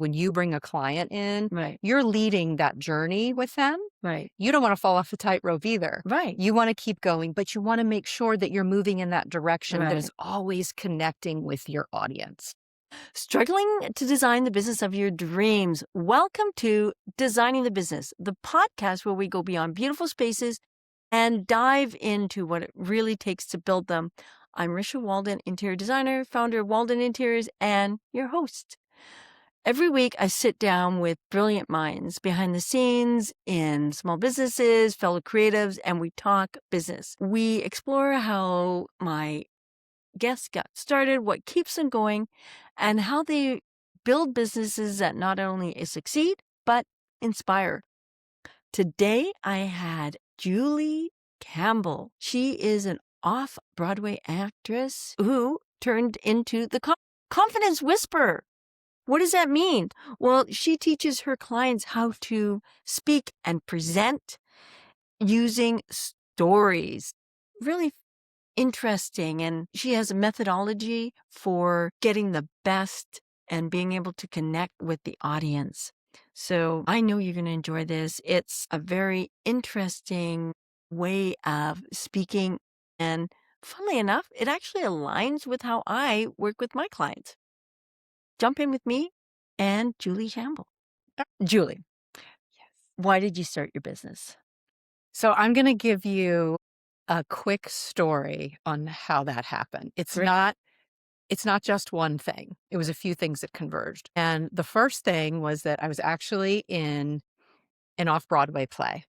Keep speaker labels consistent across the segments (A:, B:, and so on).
A: when you bring a client in,
B: Right.
A: you're leading that journey with them.
B: Right.
A: You don't want to fall off the tightrope either.
B: Right.
A: You want to keep going, but you want to make sure that you're moving in that direction that
B: Right.
A: is always connecting with your audience.
B: Struggling to design the business of your dreams. Welcome to Designing the Business, the podcast where we go beyond beautiful spaces and dive into what it really takes to build them. I'm Risha Walden, interior designer, founder of Walden Interiors, and your host. Every week, I sit down with brilliant minds behind the scenes in small businesses, fellow creatives, and we talk business. We explore how my guests got started, what keeps them going, and how they build businesses that not only succeed, but inspire. Today, I had Julie Campbell. She is an off-Broadway actress who turned into the confidence whisperer. What does that mean? Well, she teaches her clients how to speak and present using stories. Really interesting. And she has a methodology for getting the best and being able to connect with the audience. So I know you're going to enjoy this. It's a very interesting way of speaking. And funnily enough, it actually aligns with how I work with my clients. Jump in with me and Julie Campbell. Julie, why did you start your business?
A: So I'm going to give you a quick story on how that happened. It's not just one thing. It was a few things that converged. And the first thing was that I was actually in an off-Broadway play.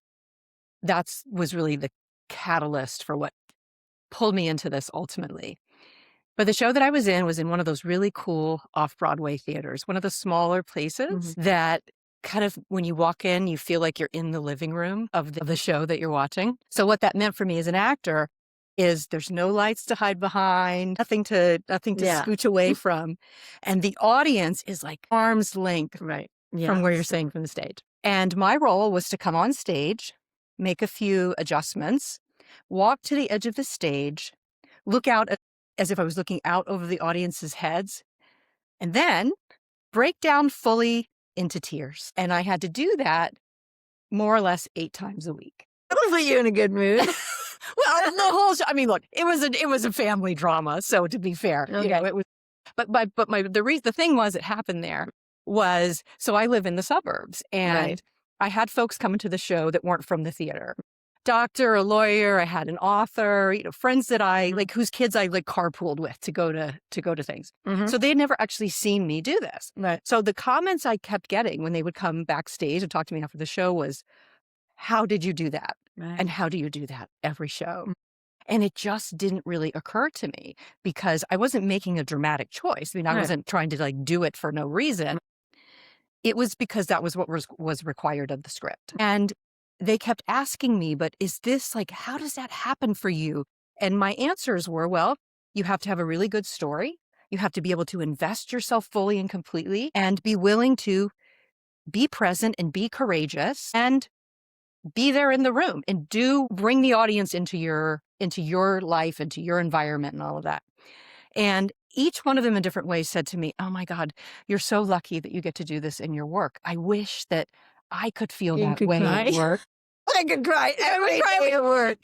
A: That was really the catalyst for what pulled me into this ultimately. But the show that I was in one of those really cool off-Broadway theaters, one of the smaller places that kind of, when you walk in, you feel like you're in the living room of the show that you're watching. So what that meant for me as an actor is there's no lights to hide behind, nothing to scooch away from. And the audience is like arm's length from where you're sitting from the stage. And my role was to come on stage, make a few adjustments, walk to the edge of the stage, look out as if I was looking out over the audience's heads, and then break down fully into tears. And I had to do that more or less 8 times a week.
B: That'll put you in a good mood.
A: Well, the whole show, I mean, look, it was a family drama. So to be fair,
B: Okay.
A: you know, it was, the thing was, it happened there was, so I live in the suburbs and I had folks coming to the show that weren't from the theater. Doctor, a lawyer, I had an author, you know, friends that I like, whose kids I like carpooled with to go to things. So they had never actually seen me do this. So the comments I kept getting when they would come backstage and talk to me after the show was, how did you do that? And how do you do that every show? And it just didn't really occur to me because I wasn't making a dramatic choice. I mean, I wasn't trying to like do it for no reason. It was because that was what was required of the script. And they kept asking me, but is this like, how does that happen for you? And my answers were, well, you have to have a really good story. You have to be able to invest yourself fully and completely and be willing to be present and be courageous and be there in the room and bring the audience into your life, into your environment and all of that. And each one of them in different ways said to me, oh my God, you're so lucky that you get to do this in your work. I wish that I could feel that way at work.
B: I could cry every day at work.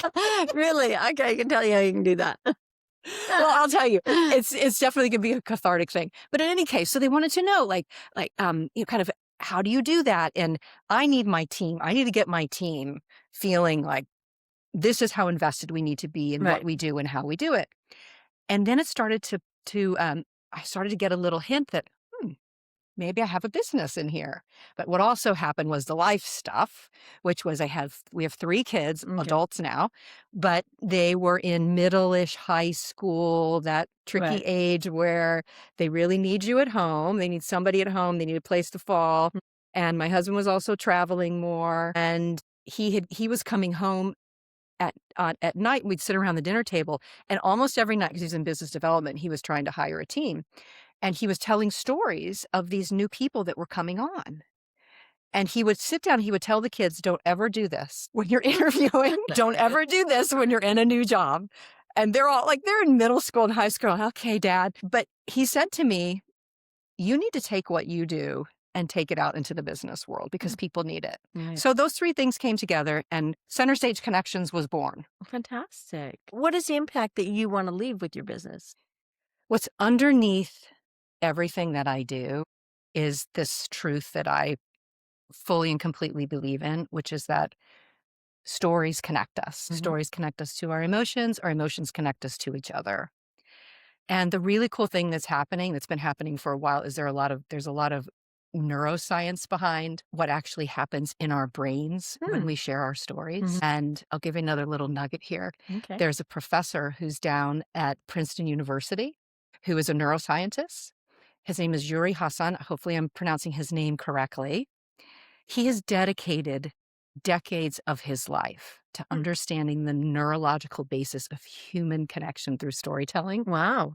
B: Really? Okay, I can tell you how you can do that.
A: Well, I'll tell you, it's definitely going to be a cathartic thing. But in any case, so they wanted to know, you know, kind of, how do you do that? And I need my team. I need to get my team feeling like this is how invested we need to be in what we do and how we do it. And then it started I started to get a little hint that, maybe I have a business in here. But what also happened was the life stuff, which was we have 3 kids, adults now, but they were in middle-ish high school, that tricky age where they really need you at home. They need somebody at home. They need a place to fall. And my husband was also traveling more. And he was coming home at night. We'd sit around the dinner table, and almost every night, because he's in business development, he was trying to hire a team. And he was telling stories of these new people that were coming on. And he would sit down, he would tell the kids, don't ever do this when you're interviewing. Don't ever do this when you're in a new job. And they're all like, they're in middle school and high school. Okay, Dad. But he said to me, you need to take what you do and take it out into the business world because people need it.
B: Right.
A: So those three things came together and Center Stage Connections was born.
B: Fantastic. What is the impact that you want to leave with your business?
A: What's underneath everything that I do is this truth that I fully and completely believe in, which is that stories connect us. Stories connect us to our emotions connect us to each other. And the really cool thing that's been happening for a while, is there's a lot of neuroscience behind what actually happens in our brains when we share our stories. And I'll give you another little nugget here.
B: Okay.
A: There's a professor who's down at Princeton University who is a neuroscientist. His name is Yuri Hassan. Hopefully I'm pronouncing his name correctly. He has dedicated decades of his life to understanding the neurological basis of human connection through storytelling.
B: Wow.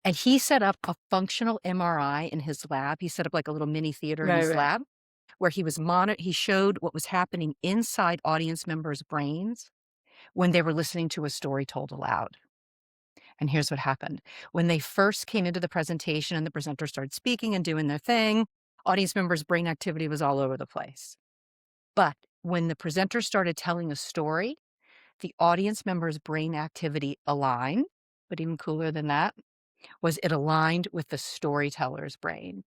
A: And he set up a functional MRI in his lab. He set up like a little mini theater in his lab where he showed what was happening inside audience members' brains when they were listening to a story told aloud. And here's what happened. When they first came into the presentation and the presenter started speaking and doing their thing, audience members' brain activity was all over the place. But when the presenter started telling a story, the audience members' brain activity aligned, but even cooler than that was it aligned with the storyteller's brain.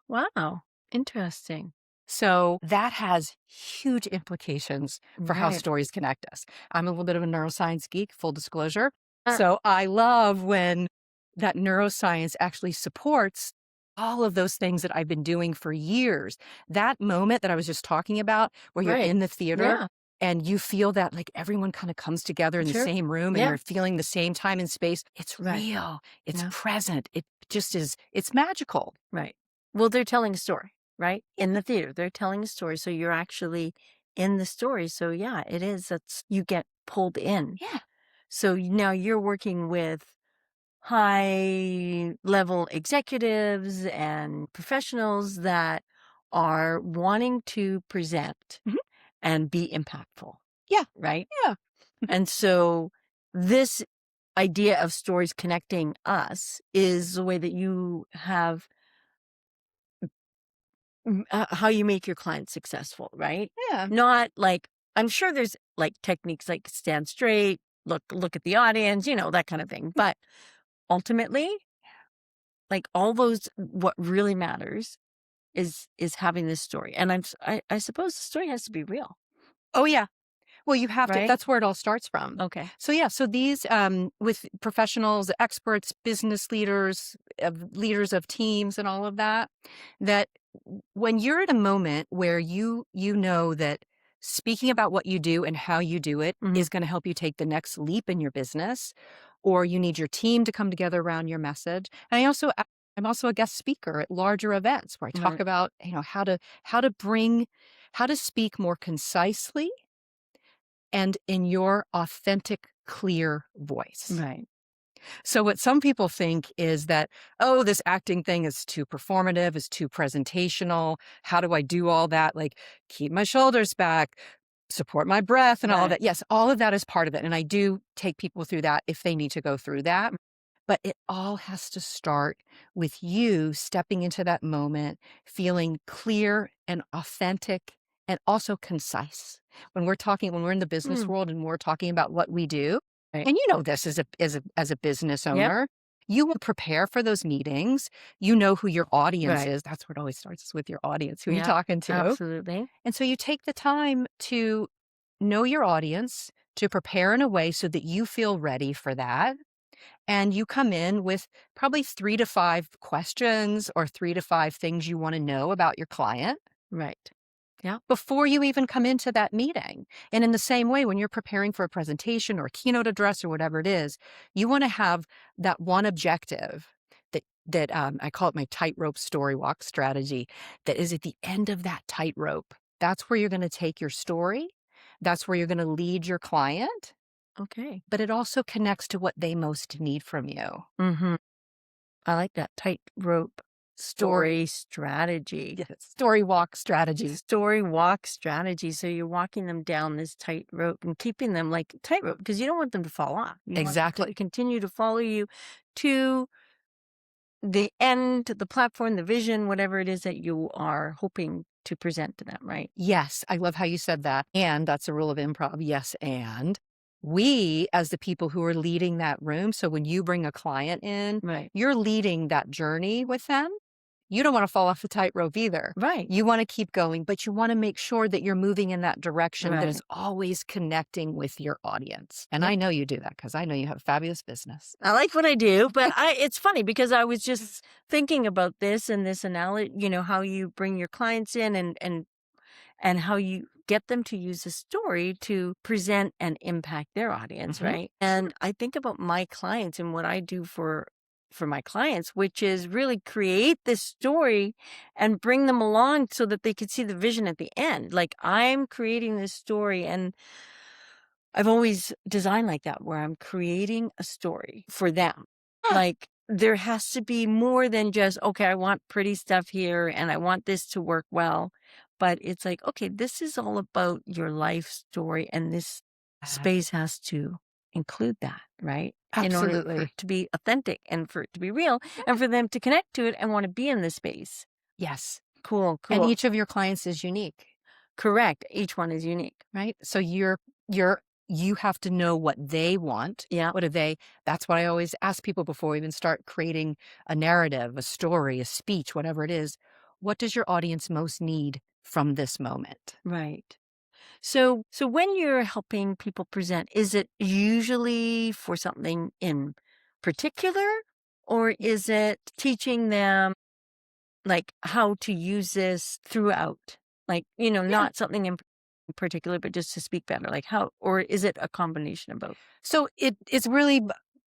B: Wow. Interesting.
A: So that has huge implications for how stories connect us. I'm a little bit of a neuroscience geek, full disclosure. So I love when that neuroscience actually supports all of those things that I've been doing for years. That moment that I was just talking about, where you're in the theater and you feel that like everyone kind of comes together in the same room and you're feeling the same time and space. It's real. It's present. It just is. It's magical.
B: Right. Well, they're telling a story, right? In the theater, they're telling a story. So you're actually in the story. So yeah, it is. You get pulled in.
A: Yeah.
B: So now you're working with high level executives and professionals that are wanting to present and be impactful.
A: Yeah.
B: Right.
A: Yeah.
B: And so this idea of stories connecting us is the way that you have how you make your clients successful, right?
A: Yeah.
B: Not like, I'm sure there's like techniques like stand straight, look at the audience, that kind of thing. But ultimately, like all those, what really matters is having this story. And I suppose the story has to be real.
A: Oh, yeah. Well, you have to.
B: Right?
A: That's where it all starts from.
B: Okay.
A: So yeah. So these with professionals, experts, business leaders, leaders of teams, and all of that. That when you're at a moment where you know that speaking about what you do and how you do it is going to help you take the next leap in your business, or you need your team to come together around your message. And I'm also a guest speaker at larger events where I talk about how to speak more concisely and in your authentic, clear voice.
B: Right.
A: So what some people think is that, oh, this acting thing is too performative, is too presentational. How do I do all that? Like keep my shoulders back, support my breath and all of that. Yes, all of that is part of it. And I do take people through that if they need to go through that. But it all has to start with you stepping into that moment, feeling clear and authentic and also concise. When we're in the business world and we're talking about what we do, and this as a business owner, you will prepare for those meetings. You know who your audience is. That's where it always starts, is with your audience, who you're talking to.
B: Absolutely.
A: And so you take the time to know your audience, to prepare in a way so that you feel ready for that. And you come in with probably 3 to 5 questions or 3 to 5 things you want to know about your client.
B: Right. Yeah.
A: Before you even come into that meeting. And in the same way, when you're preparing for a presentation or a keynote address or whatever it is, you want to have that one objective that I call it my tightrope story walk strategy, that is at the end of that tightrope. That's where you're going to take your story. That's where you're going to lead your client.
B: Okay.
A: But it also connects to what they most need from you.
B: I like that tightrope story strategy.
A: Yes. Story walk strategy.
B: Story walk strategy. So you're walking them down this tightrope and keeping them like tightrope because you don't want them to fall off. You want them to continue to follow you to the end, the platform, the vision, whatever it is that you are hoping to present to them, right?
A: Yes, I love how you said that. And that's a rule of improv. Yes, and we, as the people who are leading that room, so when you bring a client in,
B: Right.
A: you're leading that journey with them. You don't want to fall off the tightrope either.
B: Right.
A: You want to keep going, but you want to make sure that you're moving in that direction that
B: Right.
A: is always connecting with your audience. And
B: Yep.
A: I know you do that because I know you have a fabulous business.
B: I like what I do, but it's funny because I was just thinking about this and this analogy, how you bring your clients in and how you get them to use a story to present and impact their audience,
A: Mhm.
B: right? And I think about my clients and what I do for my clients, which is really create this story and bring them along so that they could see the vision at the end. Like I'm creating this story, and I've always designed like that, where I'm creating a story for them. Like there has to be more than just, okay, I want pretty stuff here and I want this to work well. But it's like, okay, this is all about your life story, and this space has to include that, right? In order for
A: Absolutely.
B: it to be authentic and for it to be real and for them to connect to it and want to be in this space.
A: Yes.
B: Cool,
A: And
B: cool.
A: each of your clients is unique,
B: Correct. Each one is unique.
A: right? So you have to know what they want.
B: Yeah.
A: What do they? That's what I always ask people before we even start creating a narrative, a story, a speech, whatever it is. What does your audience most need from this moment?
B: Right. So when you're helping people present, is it usually for something in particular, or is it teaching them like how to use this throughout? Like,
A: Yeah.
B: not something in particular, but just to speak better, like how, or is it a combination of both?
A: So it's really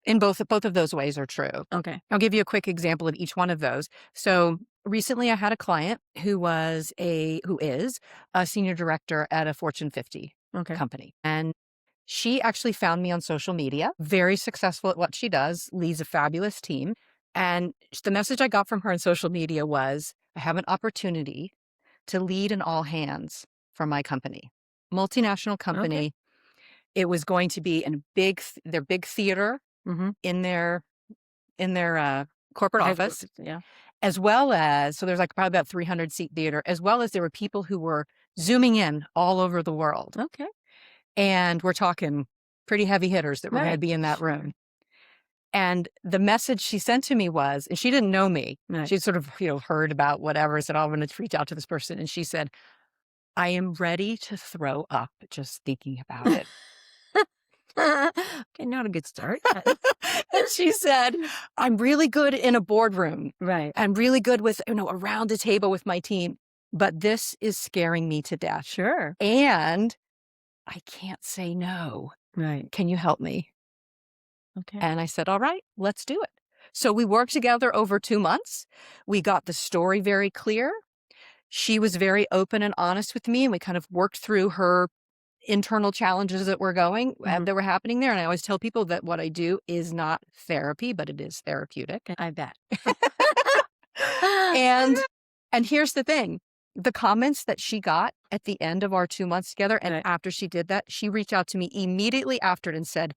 A: in both of those ways are true.
B: Okay.
A: I'll give you a quick example of each one of those. So recently I had a client who is a senior director at a Fortune 50
B: Okay.
A: company. And she actually found me on social media, very successful at what she does, leads a fabulous team. And the message I got from her on social media was, I have an opportunity to lead an all hands for my company, multinational company.
B: Okay.
A: It was going to be in their big theater
B: Mm-hmm.
A: in their corporate office,
B: Yeah.
A: as well as, so there's like probably about 300 seat theater, as well as there were people who were zooming in all over the world.
B: Okay.
A: And we're talking pretty heavy hitters that were going to
B: Right.
A: be in that room. And the message she sent to me was, and she didn't know me.
B: Right.
A: She'd sort of, heard about whatever, said, oh, I'm going to reach out to this person. And she said, I am ready to throw up just thinking about it.
B: Okay, not a good start.
A: And she said, I'm really good in a boardroom.
B: Right.
A: I'm really good with, around a table with my team, but this is scaring me to death.
B: Sure.
A: And I can't say no.
B: Right.
A: Can you help me?
B: Okay.
A: And I said, all right, let's do it. So we worked together over 2 months. We got the story very clear. She was very open and honest with me, and we kind of worked through her internal challenges that were that were happening there. And I always tell people that what I do is not therapy, but it is therapeutic.
B: I bet.
A: And here's the thing. The comments that she got at the end of our 2 months together, and
B: Right.
A: after she did that, she reached out to me immediately after and said,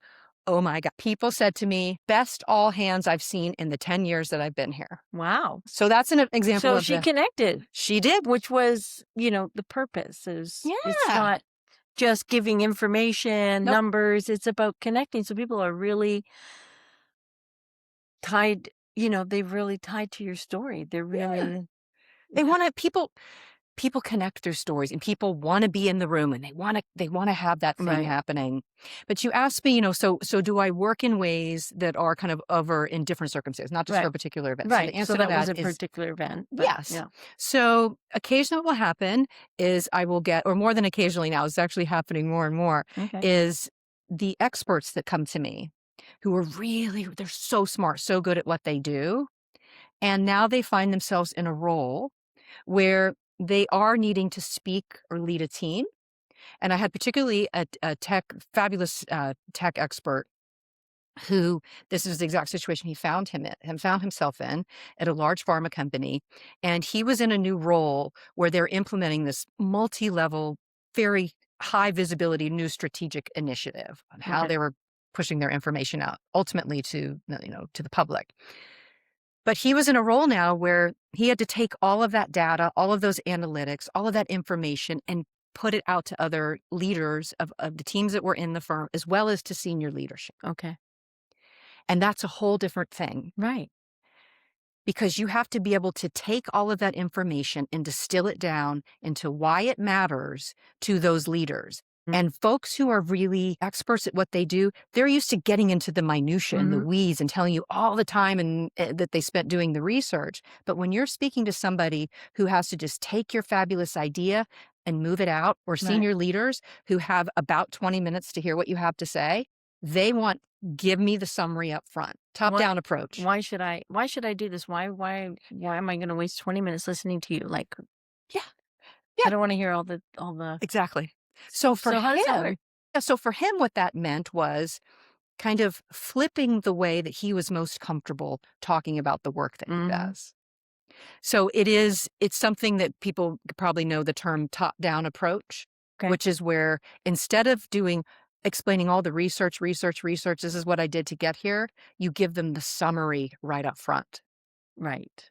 A: oh my God, people said to me, best all hands I've seen in the 10 years that I've been here.
B: Wow.
A: So that's an example
B: So
A: of
B: she connected,
A: she did.
B: which was, the purpose is it's
A: Yeah.
B: not just giving information,
A: Nope.
B: numbers. It's about connecting. So people are really tied, they've really tied to your story. They're really,
A: They want to, people connect their stories, and people want to be in the room, and they want to have that thing
B: Right.
A: happening. But you asked me, so do I work in ways that are kind of over in different circumstances, not just for a particular event?
B: right.
A: So the answer
B: So that
A: to
B: was a
A: that is
B: particular event. But
A: yes.
B: Yeah.
A: So occasionally what will happen is I will get, or more than occasionally now, it's actually happening more and more,
B: Okay.
A: is the experts that come to me who are they're so smart, so good at what they do. And now they find themselves in a role where they are needing to speak or lead a team. And I had particularly a fabulous tech expert who, this is the exact situation he found himself in at a large pharma company. And he was in a new role where they're implementing this multi-level, very high visibility new strategic initiative on how
B: Okay.
A: they were pushing their information out ultimately to the public. But he was in a role now where he had to take all of that data, all of those analytics, all of that information, and put it out to other leaders of the teams that were in the firm, as well as to senior leadership.
B: Okay.
A: And that's a whole different thing.
B: Right.
A: Because you have to be able to take all of that information and distill it down into why it matters to those leaders. And folks who are really experts at what they do, they're used to getting into the minutia and the weeds and telling you all the time and that they spent doing the research. But when you're speaking to somebody who has to just take your fabulous idea and move it out, or senior leaders who have about 20 minutes to hear what you have to say, they want, give me the summary up front, top-down approach.
B: Why should I do this? Why am I going to waste 20 minutes listening to you? Like,
A: Yeah.
B: I don't want to hear all the.
A: Exactly. So for
B: how does that work?
A: so for him, what that meant was kind of flipping the way that he was most comfortable talking about the work that he does. So it's something that people probably know the term top-down approach, which is where instead of explaining all the research, this is what I did to get here, you give them the summary right up front.
B: Right.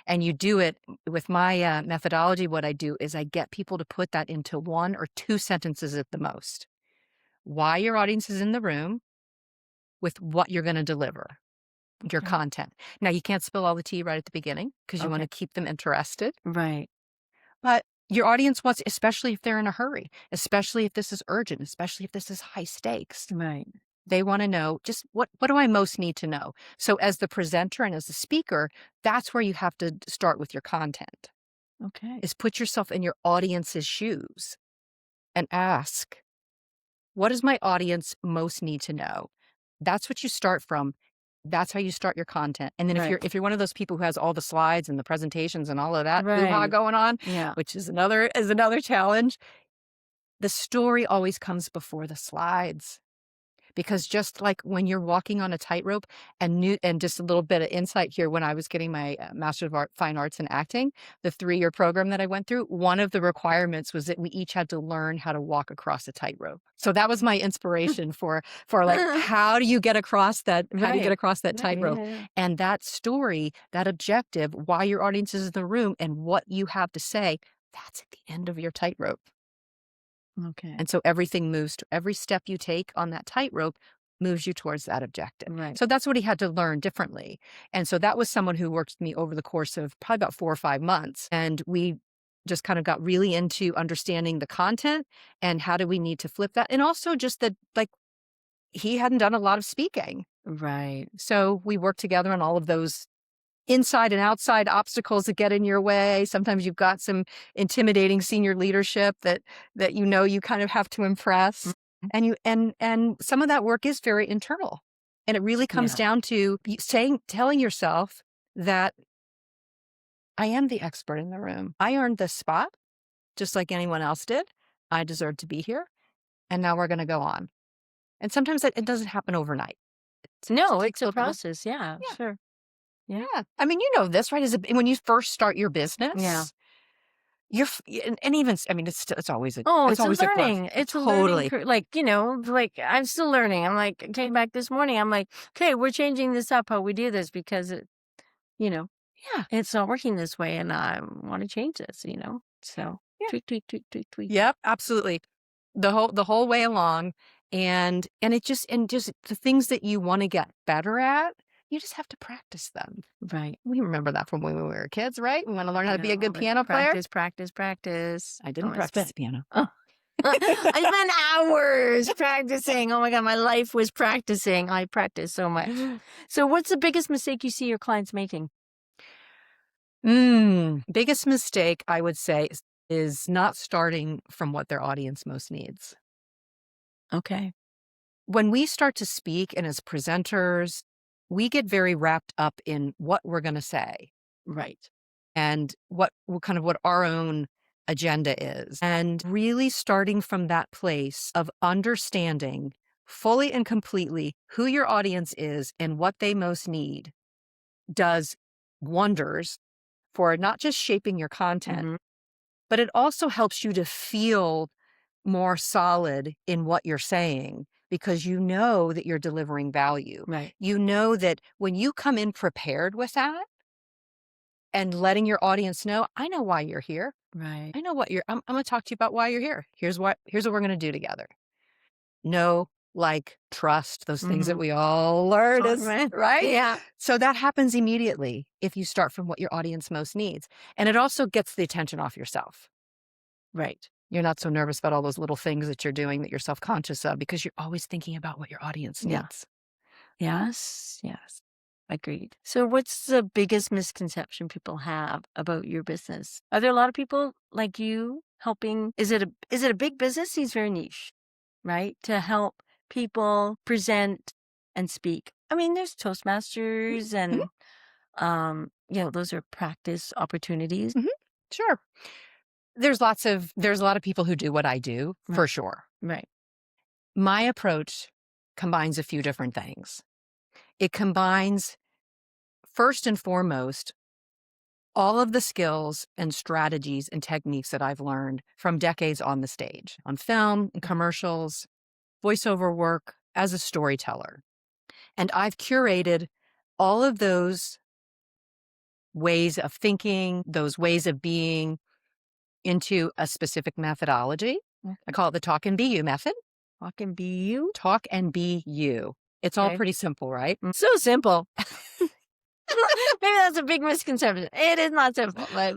A: And you do it with my methodology. What I do is I get people to put that into 1 or 2 sentences at the most. Why your audience is in the room, with what you're going to deliver, your content. Now, you can't spill all the tea right at the beginning because you want to keep them interested.
B: Right.
A: But your audience wants, especially if they're in a hurry, especially if this is urgent, especially if this is high stakes.
B: Right.
A: They want to know just what do I most need to know? So as the presenter and as the speaker, that's where you have to start with your content.
B: Okay.
A: Is put yourself in your audience's shoes and ask, what does my audience most need to know? That's what you start from. That's how you start your content. And then if you're one of those people who has all the slides and the presentations and all of that hoo-ha going on, which is another challenge, the story always comes before the slides. Because just like when you're walking on a tightrope, and just a little bit of insight here, when I was getting my Master of Fine Arts in Acting, the 3-year program that I went through, one of the requirements was that we each had to learn how to walk across a tightrope. So that was my inspiration for like, how do you get across that? How do you get across that tightrope? And that story, that objective, why your audience is in the room, and what you have to say, that's at the end of your tightrope.
B: Okay.
A: And so everything moves to every step you take on that tightrope moves you towards that objective.
B: Right.
A: So that's what he had to learn differently. And so that was someone who worked with me over the course of probably about 4 or 5 months. And we just kind of got really into understanding the content and how do we need to flip that. And also just that, like, he hadn't done a lot of speaking.
B: Right.
A: So we worked together on all of those inside and outside obstacles that get in your way. Sometimes you've got some intimidating senior leadership that you kind of have to impress. And some of that work is very internal. And it really comes down to telling yourself that I am the expert in the room. I earned this spot just like anyone else did. I deserve to be here. And now we're going to go on. And sometimes it doesn't happen overnight.
B: It's a process. Yeah, sure.
A: Yeah. I mean, you know this, right? When you first start your business, and even, I mean, it's always a
B: it's always
A: a
B: learning. It's a learning curve. Like, like I'm still learning. I'm like, came back this morning. I'm like, okay, we're changing this up, how we do this, because it's not working this way, and I want to change this, So tweak.
A: Yep, absolutely. The whole way along. And just the things that you want to get better at, you just have to practice them.
B: Right.
A: We remember that from when we were kids, right? We want to learn how to be a good piano player.
B: Practice.
A: I didn't practice piano.
B: I spent hours practicing. Oh my God, my life was practicing. I practiced so much. So what's the biggest mistake you see your clients making?
A: Biggest mistake, I would say, is not starting from what their audience most needs.
B: Okay.
A: When we start to speak and as presenters, we get very wrapped up in what we're going to say.
B: Right.
A: And what our own agenda is. And really starting from that place of understanding fully and completely who your audience is and what they most need does wonders for not just shaping your content, but it also helps you to feel more solid in what you're saying because you know that you're delivering value.
B: Right.
A: You know that when you come in prepared with that and letting your audience know, I know why you're here.
B: Right.
A: I know what I'm going to talk to you about why you're here. Here's what we're going to do together. Know, like, trust, those things that we all learn, right?
B: Yeah.
A: So that happens immediately if you start from what your audience most needs. And it also gets the attention off yourself.
B: Right.
A: You're not so nervous about all those little things that you're doing that you're self-conscious of because you're always thinking about what your audience needs.
B: Yes. Yes. Agreed. So what's the biggest misconception people have about your business? Are there a lot of people like you helping? Is it a big business? He's very niche, right? To help people present and speak. I mean, there's Toastmasters and those are practice opportunities.
A: Sure. There's a lot of people who do what I do, for sure.
B: Right.
A: My approach combines a few different things. It combines, first and foremost, all of the skills and strategies and techniques that I've learned from decades on the stage, on film, and commercials, voiceover work, as a storyteller. And I've curated all of those ways of thinking, those ways of being into a specific methodology. I call it the Talk and Be You method.
B: Talk and be you?
A: Talk and be you. It's all pretty simple, right?
B: So simple. Maybe that's a big misconception. It is not simple. But,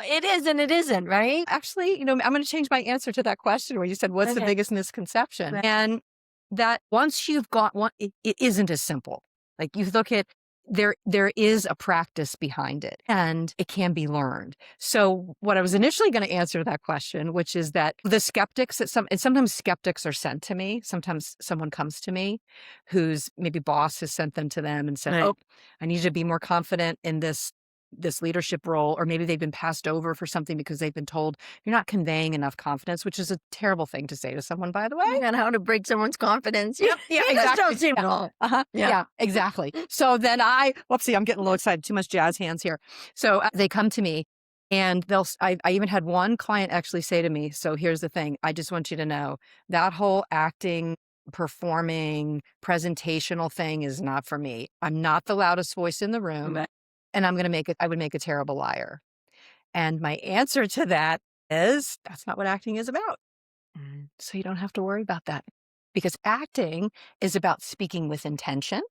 B: it is and it isn't, right?
A: Actually, I'm going to change my answer to that question where you said, what's the biggest misconception?
B: Right.
A: And that once you've got one, it isn't as simple. Like, you look at, there is a practice behind it and it can be learned. So what I was initially going to answer that question, which is that the skeptics and sometimes skeptics are sent to me. Sometimes someone comes to me whose maybe boss has sent them to them and said, oh, I need you to be more confident in this leadership role, or maybe they've been passed over for something because they've been told you're not conveying enough confidence, which is a terrible thing to say to someone, by the way.
B: And how to break someone's confidence.
A: Yeah, exactly.
B: Don't seem at all.
A: Yeah, exactly. So then I'm getting a little excited, too much jazz hands here. So they come to me and I even had one client actually say to me, so here's the thing, I just want you to know that whole acting, performing, presentational thing is not for me. I'm not the loudest voice in the room.
B: Right.
A: And I would make a terrible liar. And my answer to that is, that's not what acting is about. So you don't have to worry about that, because acting is about speaking with intention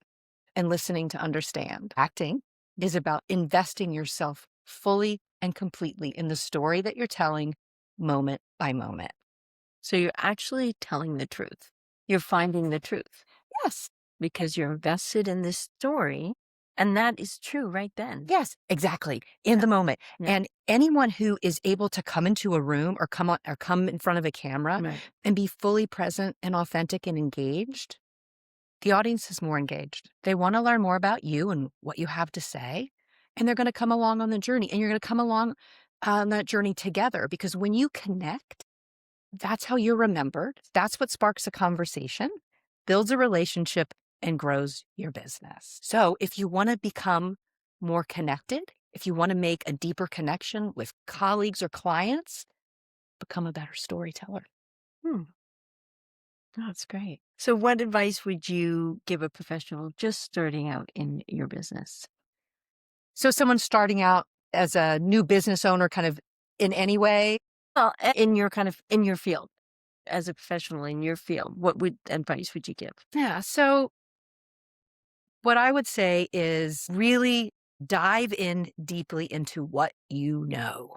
A: and listening to understand. Acting is about investing yourself fully and completely in the story that you're telling, moment by moment.
B: So you're actually telling the truth. You're finding the truth.
A: Yes.
B: Because you're invested in this story. And that is true right then.
A: Yes, exactly. In the moment. Yeah. And anyone who is able to come into a room or come in front of a camera and be fully present and authentic and engaged, the audience is more engaged. They want to learn more about you and what you have to say. And they're going to come along on the journey. And you're going to come along on that journey together, because when you connect, that's how you're remembered. That's what sparks a conversation, builds a relationship, and grows your business. So if you want to become more connected, if you want to make a deeper connection with colleagues or clients, become a better storyteller.
B: That's great. So what advice would you give a professional just starting out in your business?
A: So someone starting out as a new business owner, kind of in any way?
B: Well, in your field, as a professional in your field, what advice would you give?
A: Yeah. So what I would say is really dive in deeply into what you know.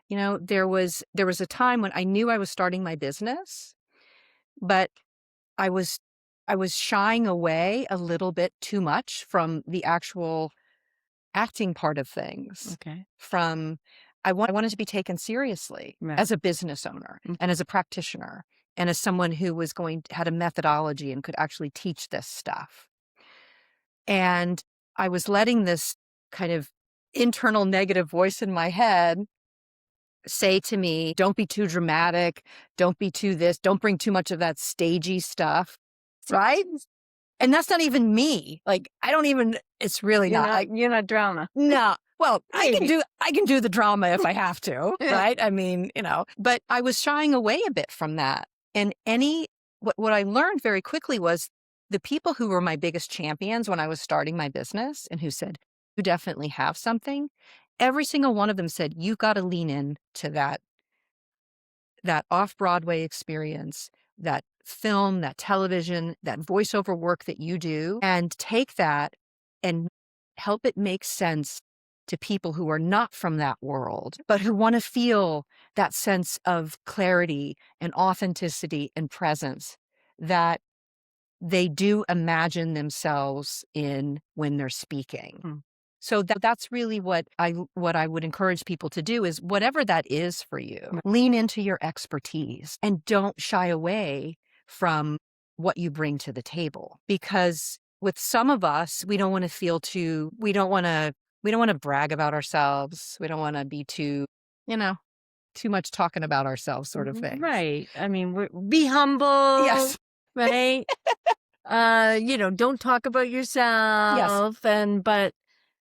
A: There was a time when I knew I was starting my business, but I was shying away a little bit too much from the actual acting part of things.
B: Okay.
A: I wanted to be taken seriously as a business owner and as a practitioner and as someone who had a methodology and could actually teach this stuff. And I was letting this kind of internal negative voice in my head say to me, don't be too dramatic, don't be too this, don't bring too much of that stagey stuff, right? And that's not even me. Like, it's really
B: you're not drama.
A: No. Well, I can do the drama if I have to, right? I mean, but I was shying away a bit from that. And any what I learned very quickly was the people who were my biggest champions when I was starting my business and who said, you definitely have something. Every single one of them said, you've got to lean in to that off-Broadway experience, that film, that television, that voiceover work that you do, and take that and help it make sense to people who are not from that world, but who want to feel that sense of clarity and authenticity and presence that they do imagine themselves in when they're speaking.
B: Mm.
A: So that's really what I would encourage people to do is whatever that is for you,
B: Right.
A: lean into your expertise and don't shy away from what you bring to the table. Because with some of us, we don't want to brag about ourselves. We don't want to be too much talking about ourselves sort of thing.
B: Right. I mean, be humble.
A: Yes.
B: Right. Don't talk about yourself.
A: Yes.
B: But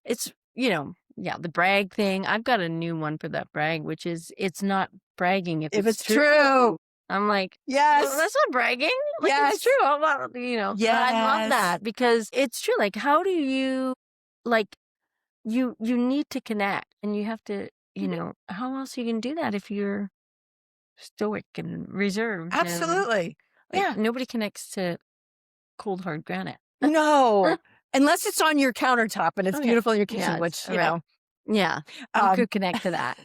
B: it's, the brag thing. I've got a new one for that brag, which is it's not bragging if
A: it's true.
B: I'm like,
A: yes,
B: well, that's not bragging. Like,
A: yes,
B: it's true.
A: Yes.
B: I love that because it's true. Like, how do you, like, you need to connect and you have to, how else you can do that if you're stoic and reserved?
A: Absolutely.
B: And, nobody connects to cold, hard granite.
A: No. Unless it's on your countertop and it's beautiful in your kitchen, which,
B: Yeah. I could connect to that.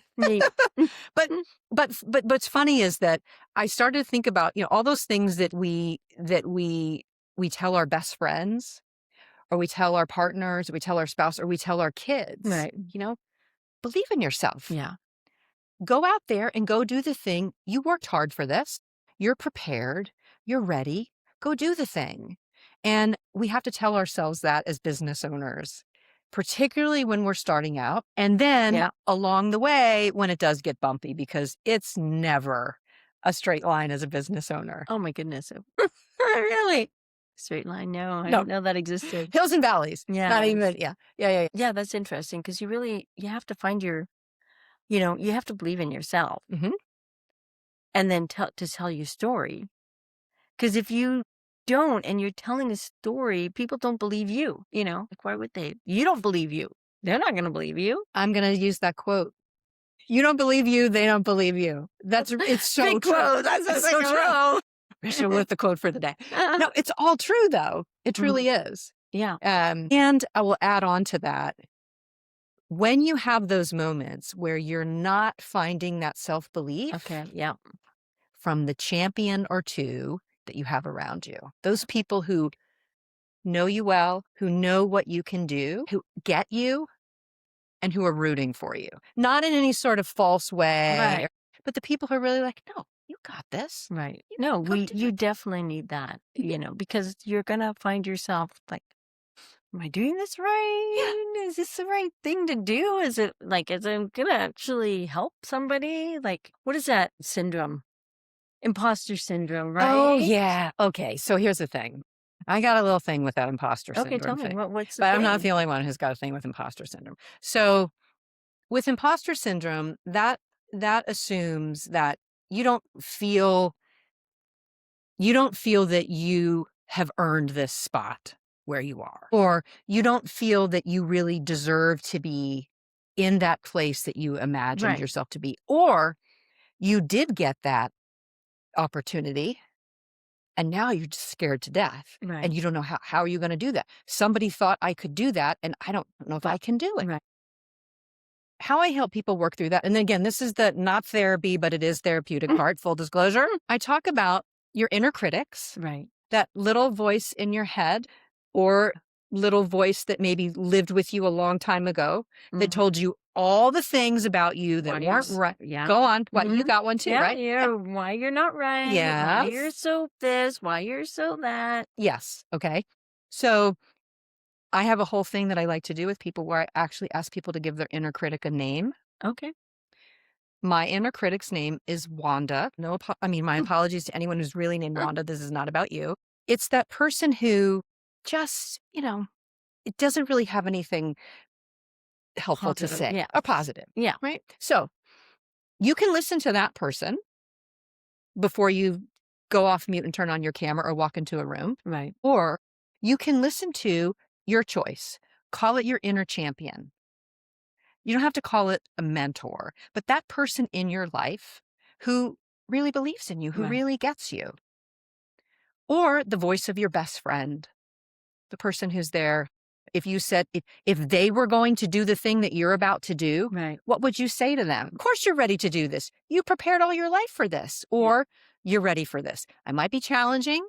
A: But what's funny is that I started to think about, all those things that we tell our best friends, or we tell our partners, or we tell our spouse, or we tell our kids.
B: Right.
A: Believe in yourself.
B: Yeah.
A: Go out there and go do the thing. You worked hard for this. You're prepared. You're ready. Go do the thing. And we have to tell ourselves that as business owners, particularly when we're starting out. And then along the way, when it does get bumpy, because it's never a straight line as a business owner.
B: Oh my goodness. Really? Straight line? No, I didn't know that existed.
A: Hills and valleys.
B: Yeah.
A: Not even, yeah.
B: Yeah, that's interesting because you have to find you have to believe in yourself.
A: Mm-hmm.
B: And then to tell your story. Because if you don't and you're telling a story, people don't believe you, like why would they? You don't believe you. They're not going to believe you.
A: I'm going to use that quote. You don't believe you, they don't believe you. It's so
B: Big
A: true.
B: Quote. That's so true.
A: I should with the quote for the day. No, it's all true though. It truly is.
B: Yeah.
A: And I will add on to that. When you have those moments where you're not finding that self-belief from the champion or two that you have around you, those people who know you well, who know what you can do, who get you, and who are rooting for you, not in any sort of false way, but the people who are really like, no, you got this.
B: Right. No, you definitely need that, because you're going to find yourself like, am I doing this right? Yeah. Is this the right thing to do? Is it like, is it going to actually help somebody? Like, what is that syndrome? Imposter syndrome, right?
A: Oh, yeah. Okay. So here's the thing. I got a little thing with that imposter syndrome.
B: Okay, tell me. What's the
A: But
B: thing?
A: I'm not the only one who's got a thing with imposter syndrome. So with imposter syndrome, that assumes that you don't feel that you have earned this spot where you are, or you don't feel that you really deserve to be in that place that you imagined yourself to be, or you did get that opportunity and now you're just scared to death and you don't know how are you going to do that. Somebody thought I could do that and I don't know if I can do it. How I help people work through that. And then again, this is the not therapy, but it is therapeutic part, full disclosure. I talk about your inner critics, that little voice in your head or little voice that maybe lived with you a long time ago that told you all the things about you that weren't right. Yeah. Go on. What you got one too, right?
B: Yeah. Why you're not right.
A: Yeah.
B: Why you're so this, why you're so that.
A: Yes. Okay. So I have a whole thing that I like to do with people where I actually ask people to give their inner critic a name.
B: Okay.
A: My inner critic's name is Wanda. My apologies to anyone who's really named Wanda. This is not about you. It's that person who just, it doesn't really have anything helpful to say or positive.
B: Yeah.
A: Right. So you can listen to that person before you go off mute and turn on your camera or walk into a room.
B: Right.
A: Or you can listen to your choice. Call it your inner champion. You don't have to call it a mentor, but that person in your life who really believes in you, who
B: Right.
A: really gets you. Or the voice of your best friend, the person who's there. If you said, if they were going to do the thing that you're about to do,
B: Right.
A: what would you say to them? Of course you're ready to do this. You prepared all your life for this, or you're ready for this. I might be challenging.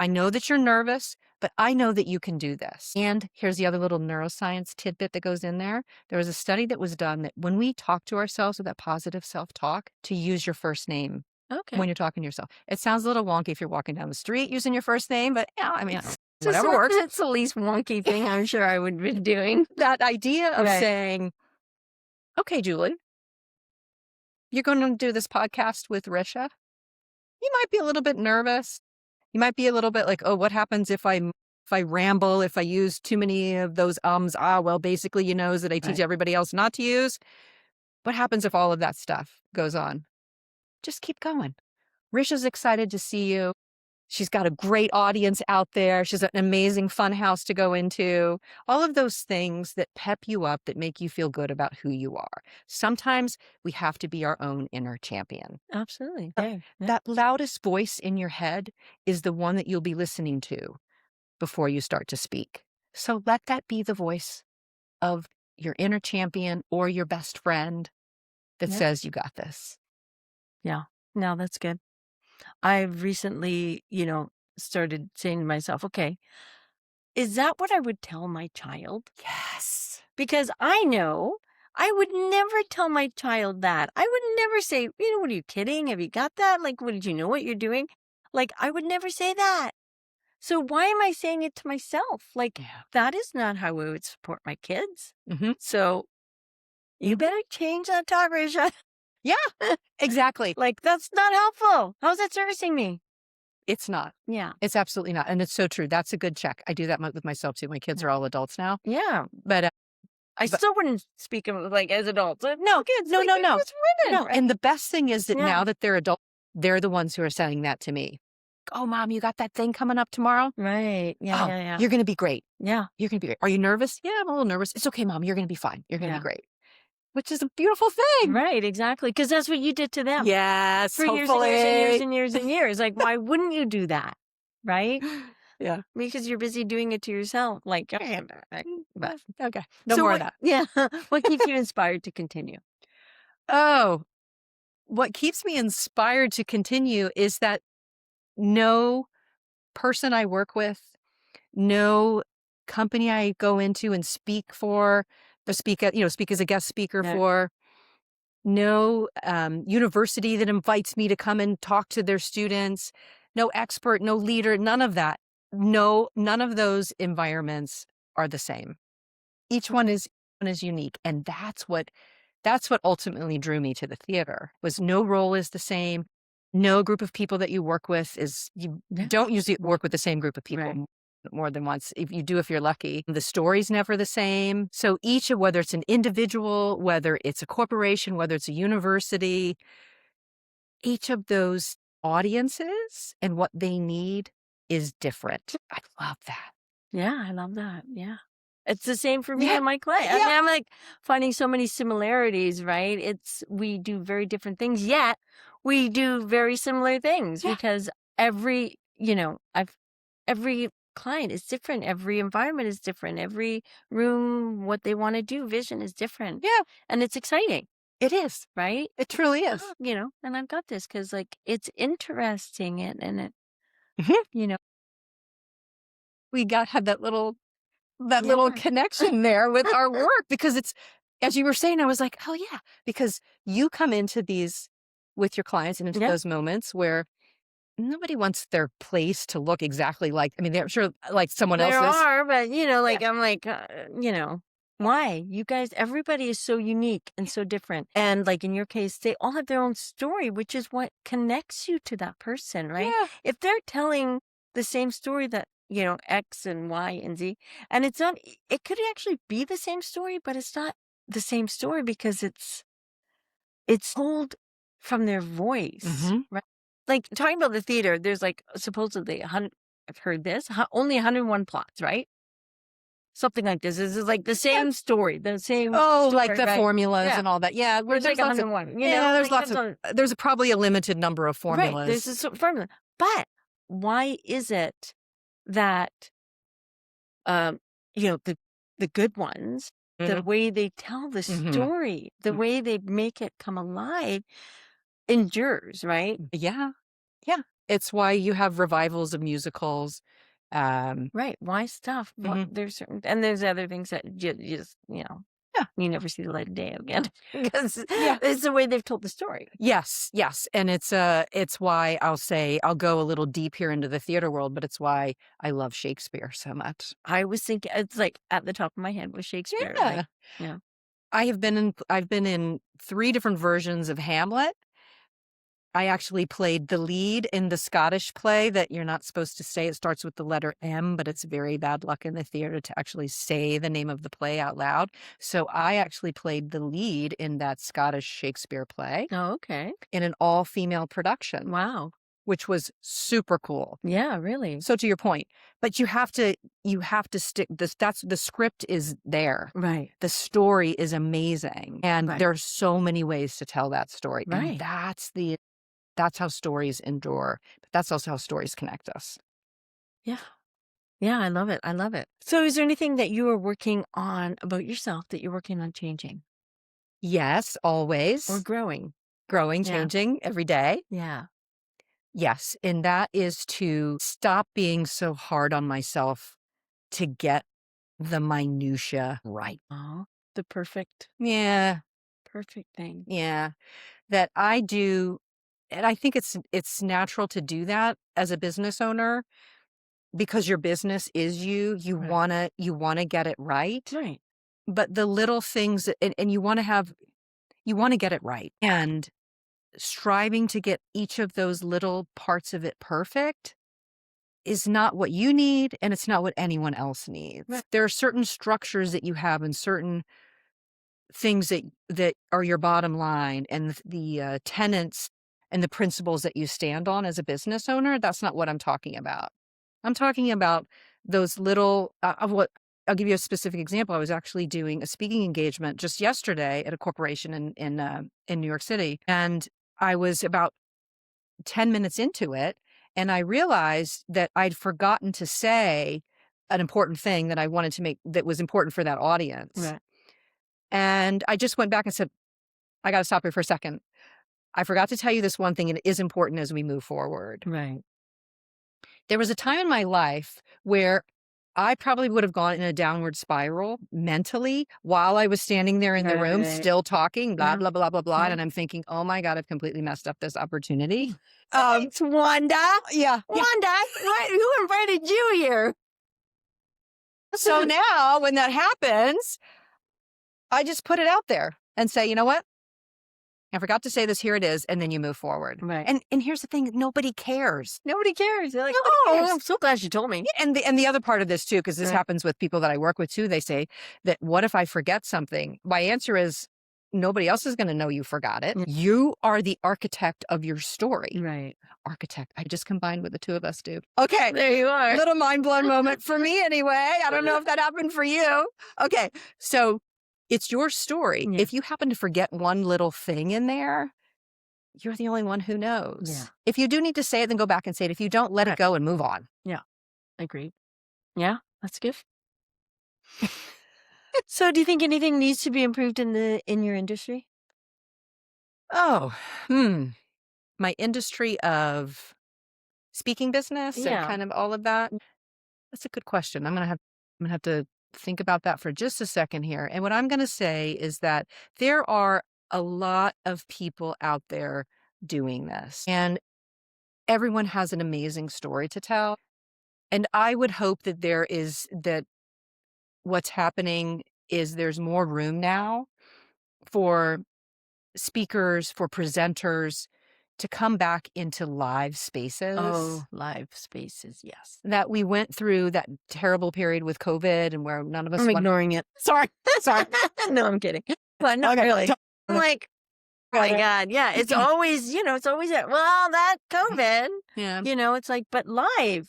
A: I know that you're nervous, but I know that you can do this. And here's the other little neuroscience tidbit that goes in there. There was a study that was done that when we talk to ourselves with that positive self-talk, to use your first name
B: Okay.
A: when you're talking to yourself. It sounds a little wonky if you're walking down the street using your first name, but yeah, I mean,
B: It's
A: whatever works.
B: It's the least wonky thing I'm sure I would be doing.
A: That idea of
B: Right.
A: saying, okay, Julie, you're going to do this podcast with Risha. You might be a little bit nervous. You might be a little bit like, oh, what happens if I ramble, if I use too many of those ums? Well, basically, you know, that I teach
B: Right.
A: everybody else not to use. What happens if all of that stuff goes on? Just keep going. Risha's excited to see you. She's got a great audience out there. She's an amazing fun house to go into. All of those things that pep you up, that make you feel good about who you are. Sometimes we have to be our own inner champion.
B: Absolutely.
A: Uh,
B: Yeah.
A: That loudest voice in your head is the one that you'll be listening to before you start to speak. So let that be the voice of your inner champion or your best friend that
B: Yeah.
A: says you got this.
B: Yeah. No, that's good. I've recently, started saying to myself, okay, is that what I would tell my child?
A: Yes.
B: Because I know I would never tell my child that. I would never say, what are you kidding? Have you got that? Like, what did you know what you're doing? Like, I would never say that. So why am I saying it to myself? Like,
A: Yeah.
B: that is not how we would support my kids.
A: Mm-hmm.
B: So you better change that talk, Risha.
A: Yeah, exactly.
B: Like, that's not helpful. How's that servicing me?
A: It's not.
B: Yeah.
A: It's absolutely not. And it's so true. That's a good check. I do that with myself too. My kids are all adults now.
B: Yeah.
A: But
B: I still wouldn't speak of it like as adults. No, kids.
A: no.
B: It's women.
A: No. And the best thing is that
B: Yeah.
A: now that they're adults, they're the ones who are saying that to me. Oh, Mom, you got that thing coming up tomorrow?
B: Right. Yeah.
A: Oh,
B: Yeah.
A: you're going to be great.
B: Yeah.
A: You're going to be great. Are you nervous? Yeah, I'm a little nervous. It's okay, Mom. You're going to be fine. You're going to
B: Yeah.
A: be great. Which is a beautiful thing.
B: Right. Exactly. Because that's what you did to them.
A: Yes,
B: For years and
A: hopefully.
B: years and years and years and years. Like, why wouldn't you do that? Right?
A: Yeah.
B: Because you're busy doing it to yourself. Like,
A: But, okay.
B: so
A: No more
B: what,
A: of that.
B: Yeah. What keeps you inspired to continue?
A: Oh, what keeps me inspired to continue is that no person I work with, no company I go into and speak for, speak as a guest speaker
B: Yeah.
A: for, no university that invites me to come and talk to their students, no expert, no leader, none of that. No, none of those environments are the same. Each one is unique, and that's what ultimately drew me to the theater. Was no role is the same. No group of people that you work with you don't usually work with the same group of people.
B: Right.
A: More than once. If you do, if you're lucky, the story's never the same. So each of, whether it's an individual, whether it's a corporation, whether it's a university, each of those audiences and what they need is different. I love that.
B: Yeah, I love that. Yeah. It's the same for me
A: Yeah.
B: and my client. I
A: Yeah.
B: mean, I'm like finding so many similarities, right? We do very different things, yet we do very similar things
A: Yeah.
B: because every client is different. Every environment is different. Every room, what they want to do, vision is different.
A: Yeah.
B: And it's exciting,
A: It is.
B: right?
A: It truly is.
B: And I've got this because like it's interesting and it,
A: Mhm. We have that little connection there with our work, because it's, as you were saying, I was like, oh yeah, because you come into these with your clients and into those moments where nobody wants their place to look exactly like, I mean, they're sure like someone else's.
B: There are, but I'm like, why? You guys, everybody is so unique and so different. And like in your case, they all have their own story, which is what connects you to that person, right?
A: Yeah.
B: If they're telling the same story that, X and Y and Z, and it could actually be the same story, but it's not the same story because it's told from their voice,
A: Mhm.
B: right? like talking about the theater, there's like supposedly 100, I've heard this, only 101 plots, right? Something like this. This is like the same story, the same story,
A: like the
B: right?
A: formulas
B: Yeah.
A: and all that. Yeah,
B: There's like
A: lots of
B: 101, you know?
A: there's
B: Like,
A: lots of there's probably a limited number of
B: right.
A: formulas.
B: There's this formula. But why is it that you know, the good ones, the way they tell the story, the way they make it come alive endures, right?
A: Yeah. Yeah. It's why you have revivals of musicals.
B: Right. Why stuff? There's certain, and there's other things that you just, you know, you never see the light of day again because it's the way they've told the story.
A: Yes. And it's why I'll go a little deep here into the theater world, but it's why I love Shakespeare so much.
B: I was thinking, it's like at the top of my head was Shakespeare.
A: Yeah.
B: Like,
A: I've been in 3 different versions of Hamlet. I actually played the lead in the Scottish play that you're not supposed to say. It starts with the letter M, but it's very bad luck in the theater to actually say the name of the play out loud. So I actually played the lead in that Scottish Shakespeare play.
B: Oh, okay.
A: In an all-female production.
B: Wow.
A: Which was super cool.
B: Yeah, really.
A: So to your point, but you have to stick this. That's the script is there.
B: Right.
A: The story is amazing. And there are so many ways to tell that story.
B: Right.
A: And that's how stories endure, but that's also how stories connect us.
B: Yeah. Yeah, I love it. So is there anything that you are working on about yourself that you're working on changing?
A: Yes, always.
B: Or growing,
A: changing every day.
B: Yeah.
A: Yes, and that is to stop being so hard on myself to get the minutia right.
B: Oh, the perfect thing.
A: Yeah, that I do. And I think it's natural to do that as a business owner because your business is you wanna get it right.
B: Right.
A: But the little things and you wanna get it right. And striving to get each of those little parts of it perfect is not what you need, and it's not what anyone else needs.
B: Right.
A: There are certain structures that you have and certain things that are your bottom line and the tenets and the principles that you stand on as a business owner. That's not what I'm talking about. I'm talking about those little of what I'll give you a specific example. I was actually doing a speaking engagement just yesterday at a corporation in New York City, and I was about 10 minutes into it, and I realized that I'd forgotten to say an important thing that I wanted to make that was important for that audience.
B: Right.
A: And I just went back and said, I got to stop here for a second. I forgot to tell you this one thing, and it is important as we move forward.
B: Right.
A: There was a time in my life where I probably would have gone in a downward spiral mentally while I was standing there in the room, still talking, blah, blah, blah, blah, blah. And I'm thinking, oh my God, I've completely messed up this opportunity.
B: It's Wanda.
A: Yeah.
B: Wanda, who invited you here?
A: So now when that happens, I just put it out there and say, you know what? I forgot to say this. Here it is. And then you move forward.
B: Right.
A: And here's the thing. Nobody cares.
B: Nobody cares. They're like,
A: Nobody cares.
B: I'm so glad you told me.
A: And the other part of this too, because this happens with people that I work with too, they say that what if I forget something? My answer is nobody else is going to know you forgot it. You are the architect of your story.
B: Right.
A: Architect. I just combined what the two of us do. Okay.
B: There you are.
A: Little mind blown moment for me anyway. I don't know if that happened for you. Okay. So it's your story.
B: Yeah.
A: If you happen to forget one little thing in there, you're the only one who knows.
B: Yeah.
A: If you do need to say it, then go back and say it. If you don't, let it go and move on.
B: Yeah. Agreed. Yeah. That's good. So do you think anything needs to be improved in your industry?
A: Oh, my industry of speaking business and kind of all of that. That's a good question. I'm gonna have to think about that for just a second here. And what I'm gonna say is that there are a lot of people out there doing this, and everyone has an amazing story to tell. And I would hope that what's happening is there's more room now for speakers, for presenters to come back into live spaces.
B: Oh, live spaces, yes.
A: That we went through that terrible period with COVID and where none of us
B: I'm ignoring it. Sorry. No, I'm kidding. But not really. I'm like, my God. Yeah. It's always, it's always, that COVID,
A: Yeah.
B: it's like, but live.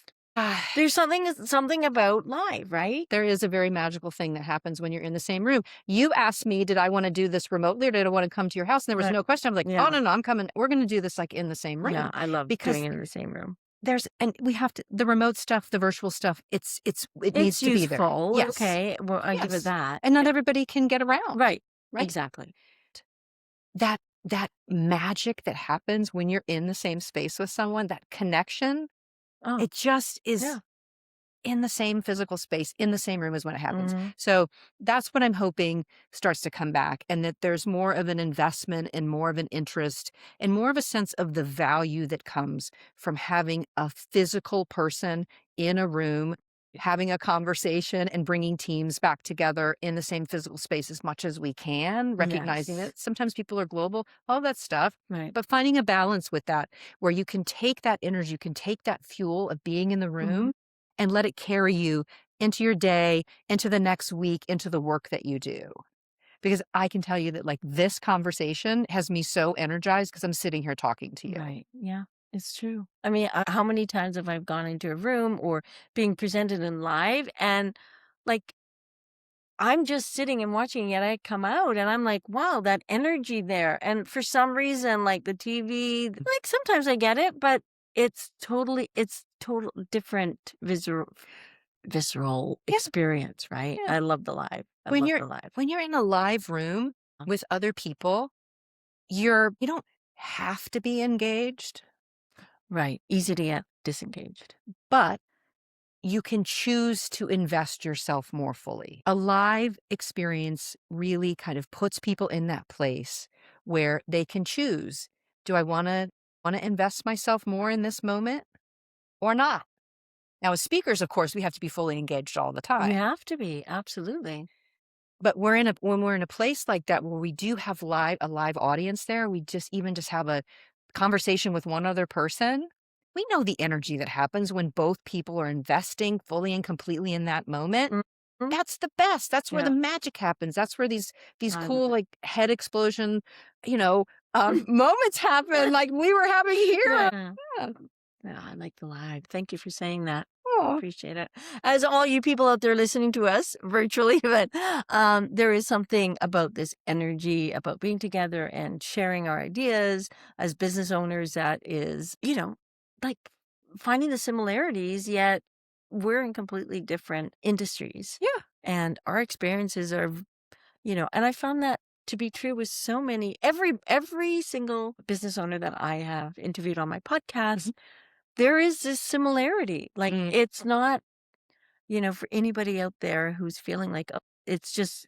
B: There's something about live, right?
A: There is a very magical thing that happens when you're in the same room. You asked me, did I want to do this remotely or did I want to come to your house? And there was
B: Right.
A: no question. I'm like,
B: Yeah.
A: oh, no, I'm coming. We're going to do this like in the same room.
B: Yeah, I love
A: because
B: doing it in the same room.
A: and we have to, the remote stuff, the virtual stuff, it needs to be there.
B: Useful.
A: Yes.
B: Okay. Well, I give it that.
A: And not everybody can get around.
B: Right.
A: Right.
B: Exactly.
A: That magic that happens when you're in the same space with someone, that connection, it just is in the same physical space, in the same room as when it happens.
B: Mm-hmm.
A: So that's what I'm hoping starts to come back, and that there's more of an investment and more of an interest and more of a sense of the value that comes from having a physical person in a room, having a conversation and bringing teams back together in the same physical space as much as we can, recognizing that sometimes people are global, all that stuff,
B: Right.
A: but finding a balance with that where you can take that energy, you can take that fuel of being in the room and let it carry you into your day, into the next week, into the work that you do. Because I can tell you that like this conversation has me so energized because I'm sitting here talking to you.
B: Right. Yeah, it's true. I mean, how many times have I gone into a room or being presented in live and like I'm just sitting and watching it. I come out and I'm like, wow, that energy there. And for some reason, like the TV, like sometimes I get it, but it's total different visceral experience, right?
A: Yeah.
B: I love the live.
A: When you're in a live room with other people, you don't have to be engaged.
B: Right. Easy to get disengaged.
A: But you can choose to invest yourself more fully. A live experience really kind of puts people in that place where they can choose, do I want to invest myself more in this moment or not? Now, as speakers, of course, we have to be fully engaged all the time.
B: You have to be, absolutely.
A: But when we're in a place like that where we do have a live audience there, we just have a conversation with one other person. We know the energy that happens when both people are investing fully and completely in that moment.
B: Mhm.
A: That's the best. That's where the magic happens. That's where these cool like head explosion, moments happen, like we were having here.
B: Yeah, I like the live. Thank you for saying that.
A: Oh.
B: Appreciate it. As all you people out there listening to us virtually, but there is something about this energy, about being together and sharing our ideas as business owners that is, like finding the similarities, yet we're in completely different industries.
A: Yeah.
B: And our experiences are, and I found that to be true with so many, every single business owner that I have interviewed on my podcast, there is this similarity. Like it's not, for anybody out there who's feeling like, oh, it's just,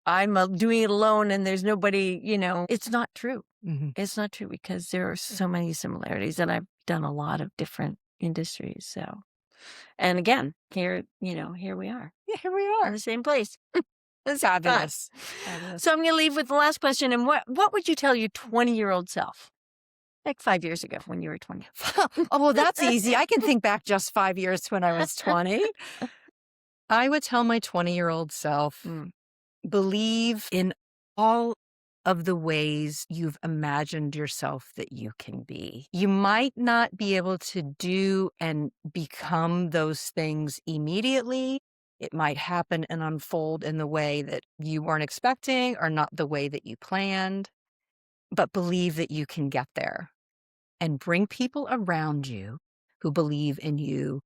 B: I'm doing it alone and there's nobody, it's not true. It's not true because there are so many similarities and I've done a lot of different industries. So, and again, here we are.
A: Yeah, here we are.
B: In the same place.
A: It's fabulous.
B: So I'm going to leave with the last question. And what would you tell your 20-year-old self? Like 5 years ago when you were 20.
A: Oh, well, that's easy. I can think back just 5 years to when I was 20. I would tell my 20-year-old self, believe in all of the ways you've imagined yourself that you can be. You might not be able to do and become those things immediately. It might happen and unfold in the way that you weren't expecting or not the way that you planned, but believe that you can get there and bring people around you who believe in you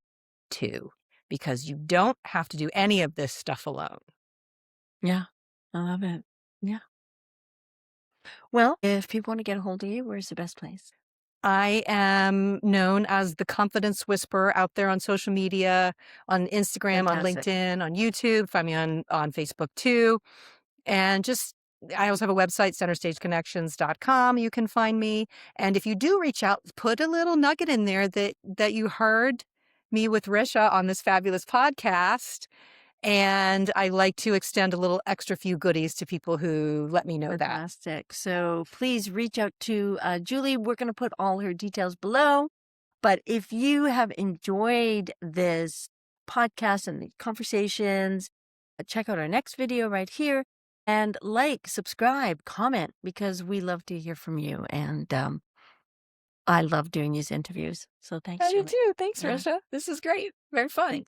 A: too, because you don't have to do any of this stuff alone.
B: Yeah, I love it. Yeah. Well, if people want to get a hold of you, where's the best place?
A: I am known as the Confidence Whisperer out there on social media, on Instagram,
B: Fantastic.
A: on LinkedIn, on YouTube. Find me on Facebook too. And I also have a website, centerstageconnections.com. You can find me. And if you do reach out, put a little nugget in there that you heard me with Risha on this fabulous podcast. And I like to extend a little extra few goodies to people who let me know that.
B: Fantastic. So please reach out to Julie. We're going to put all her details below. But if you have enjoyed this podcast and the conversations, check out our next video right here. And like, subscribe, comment, because we love to hear from you. And I love doing these interviews. So thanks,
A: I do
B: Julie.
A: too. Thanks,
B: Yeah.
A: Risha. This is great. Very fun.